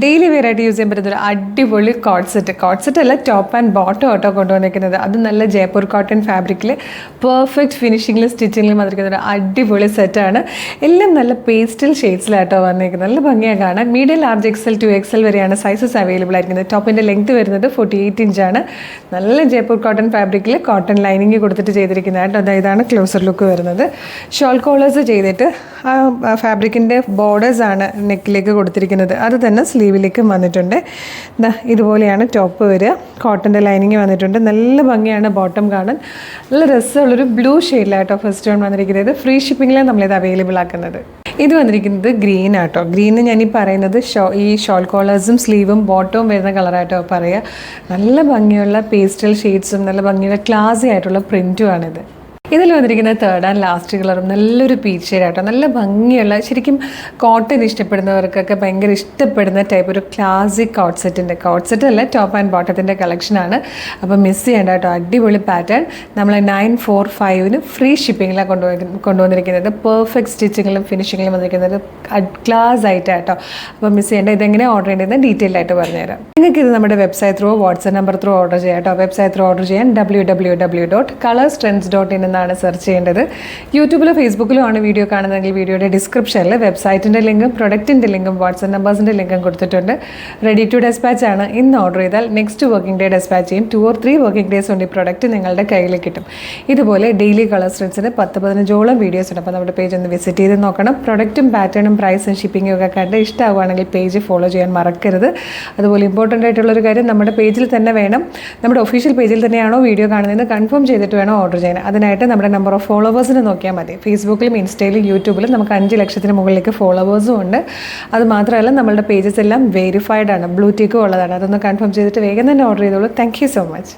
Daily വെയറായിട്ട് use ചെയ്യാൻ പറ്റുന്ന ഒരു അടിപൊളി കോട്ട് സെറ്റ് അല്ല, ടോപ്പ് ആൻഡ് ബോട്ടം ആട്ടോ കൊണ്ടുവന്നിരിക്കുന്നത്. അത് നല്ല ജയ്പൂർ കോട്ടൺ ഫാബ്രിക്കിൽ പെർഫെക്റ്റ് ഫിനിഷിങ്ങിലും സ്റ്റിച്ചിങ്ങിലും വന്നിരിക്കുന്ന ഒരു അടിപൊളി സെറ്റാണ്. എല്ലാം നല്ല പേസ്റ്റൽ ഷെയ്ഡ്സിലാട്ടോ വന്നിരിക്കുന്നത്. നല്ല ഭംഗിയാണ് കാണാൻ. Medium large XL to XL വരെയാണ് സൈസസ് അവൈലബിൾ ആയിരിക്കുന്നത്. ടോപ്പിൻ്റെ ലെങ്ത് വരുന്നത് 48 ഇഞ്ചാണ്. നല്ല ജയ്പൂർ കോട്ടൺ ഫാബ്രിക്കിൽ കോട്ടൺ ലൈനിങ് കൊടുത്തിട്ട് ചെയ്തിരിക്കുന്നതായിട്ട്. ഇതാണ് ക്ലോസർ ലുക്ക് വരുന്നത്. ഷോൾ കോളേഴ്സ് ചെയ്തിട്ട് ആ ഫാബ്രിക്കിൻ്റെ ബോർഡേഴ്സാണ് നെക്കിലേക്ക് കൊടുത്തിരിക്കുന്നത്. അത് തന്നെ സ്ലീവിലേക്ക് വന്നിട്ടുണ്ട്. ഇതുപോലെയാണ് ടോപ്പ് വരിക. കോട്ടൻ്റെ ലൈനിങ് വന്നിട്ടുണ്ട്. നല്ല ഭംഗിയാണ് ബോട്ടം കാണാൻ. നല്ല രസമുള്ളൊരു ബ്ലൂ ഷെയ്ഡിലായിട്ടോ ഫസ്റ്റ് ഓൺ വന്നിരിക്കുന്നത്. ഫ്രീ ഷിപ്പിങ്ങിലാണ് നമ്മളിത് അവൈലബിൾ ആക്കുന്നത്. ഇത് വന്നിരിക്കുന്നത് ഗ്രീൻ ആട്ടോ. ഗ്രീന് ഞാനീ പറയുന്നത് ഈ ഷോൾ കോളേഴ്സും സ്ലീവും ബോട്ടവും വരുന്ന കളറായിട്ടോ പറയുക. നല്ല ഭംഗിയുള്ള പേസ്റ്റൽ ഷെയ്ഡ്സും നല്ല ഭംഗിയുള്ള ക്ലാസി ആയിട്ടുള്ള പ്രിൻറ്റുമാണിത്. ഇതിൽ വന്നിരിക്കുന്ന തേർഡ് ആൻഡ് ലാസ്റ്റ് കളറും നല്ലൊരു പീച്ച് ഷെയ്ഡാട്ടോ. നല്ല ഭംഗിയുള്ള, ശരിക്കും കോട്ടൺ ഇഷ്ടപ്പെടുന്നവർക്കൊക്കെ ഭയങ്കര ഇഷ്ടപ്പെടുന്ന ടൈപ്പ് ഒരു ക്ലാസിക് കോട്ട് സെറ്റ് അല്ല, ടോപ്പ് ആൻഡ് ബോട്ടത്തിൻ്റെ കളക്ഷനാണ്. അപ്പോൾ മിസ് ചെയ്യേണ്ട കേട്ടോ. അടിപൊളി പാറ്റേൺ. നമ്മൾ 945 ഫ്രീ ഷിപ്പിങ്ങിലാണ് കൊണ്ടുവന്നിരിക്കുന്നത്. പെർഫെക്റ്റ് സ്റ്റിച്ചിങ്ങിലും ഫിനിഷിങ്ങിലും വന്നിരിക്കുന്നത് ക്ലാസ് ആയിട്ടാട്ടോ. അപ്പോൾ മിസ് ചെയ്യേണ്ട. ഇതെങ്ങനെ ഓർഡർ ചെയ്യേണ്ടതെന്ന് ഡീറ്റെയിൽ ആയിട്ട് പറഞ്ഞുതരാം. നിങ്ങൾക്ക് ഇത് നമ്മുടെ website through, WhatsApp number through order ചെയ്യാം കേട്ടോ. വെബ്സൈറ്റ് ത്രൂ ഓർഡർ ചെയ്യാൻ www.colorstrends.in എന്നാണ് സെർച്ച് ചെയ്യേണ്ടത്. യൂട്യൂബിലോ ഫേസ്ബുക്കിലോ ആണ് വീഡിയോ കാണുന്നതെങ്കിൽ വീഡിയോയുടെ ഡിസ്ക്രിപ്ഷനിൽ വെബ്സൈറ്റിൻ്റെ ലിങ്കും പ്രൊഡക്റ്റിൻ്റെ ലിങ്കും വാട്സ്ആപ്പ് നമ്പേഴ്സിൻ്റെ ലിങ്കും കൊടുത്തിട്ടുണ്ട്. റെഡി ടു ഡെസ്പാച്ച് ആണ്. ഇന്ന് ഓർഡർ ചെയ്താൽ നെക്സ്റ്റ് വർക്കിംഗ് ഡേ ഡെസ്പാച്ച് ചെയ്യും. 2 or 3 വർക്കിംഗ് ഡേയ്സ് കൊണ്ട് ഈ പ്രൊഡക്റ്റ് നിങ്ങളുടെ കയ്യിൽ കിട്ടും. ഇതുപോലെ ഡെയിലി കളർ സ്ട്രെൻസിന് 10-15ഓളം വീഡിയോസ് ഉണ്ട്. അപ്പോൾ നമ്മുടെ പേജ് ഒന്ന് വിസിറ്റ് ചെയ്ത് നോക്കണം. പ്രൊഡക്റ്റും പാറ്റേണും പ്രൈസും ഷിപ്പിങ്ങും ഒക്കെ കണ്ട് ഇഷ്ടമാവുകയാണെങ്കിൽ പേജ് ഫോളോ ചെയ്യാൻ മറക്കരുത്. അതുപോലെ ഇമ്പോർട്ടൻ്റ് ആയിട്ടുള്ളൊരു കാര്യം, നമ്മുടെ പേജിൽ തന്നെ വേണം, നമ്മുടെ ഒഫീഷ്യൽ പേജിൽ തന്നെയാണോ വീഡിയോ കാണുന്നതെന്ന് കൺഫേം ചെയ്തിട്ട് വേണം ഓർഡർ ചെയ്യാൻ. അതിനായിട്ട് നമ്മുടെ നമ്പർ ഓഫ് ഫോളോവേഴ്സിന് നോക്കിയാൽ മതി. ഫേസ്ബുക്കിലും ഇൻസ്റ്റയിലും യൂട്യൂബിലും നമുക്ക് 5 ലക്ഷത്തിന് മുകളിലേക്ക് ഫോളോവേഴ്സും ഉണ്ട്. അത് മാത്രമല്ല നമ്മളുടെ പേജസ് എല്ലാം വെരിഫൈഡ് ആണ്, ബ്ലൂ ടിക്കും ഉള്ളതാണ്. അതൊന്ന് കൺഫേം ചെയ്തിട്ട് വേഗം തന്നെ ഓർഡർ ചെയ്തോളൂ. Thank you so much.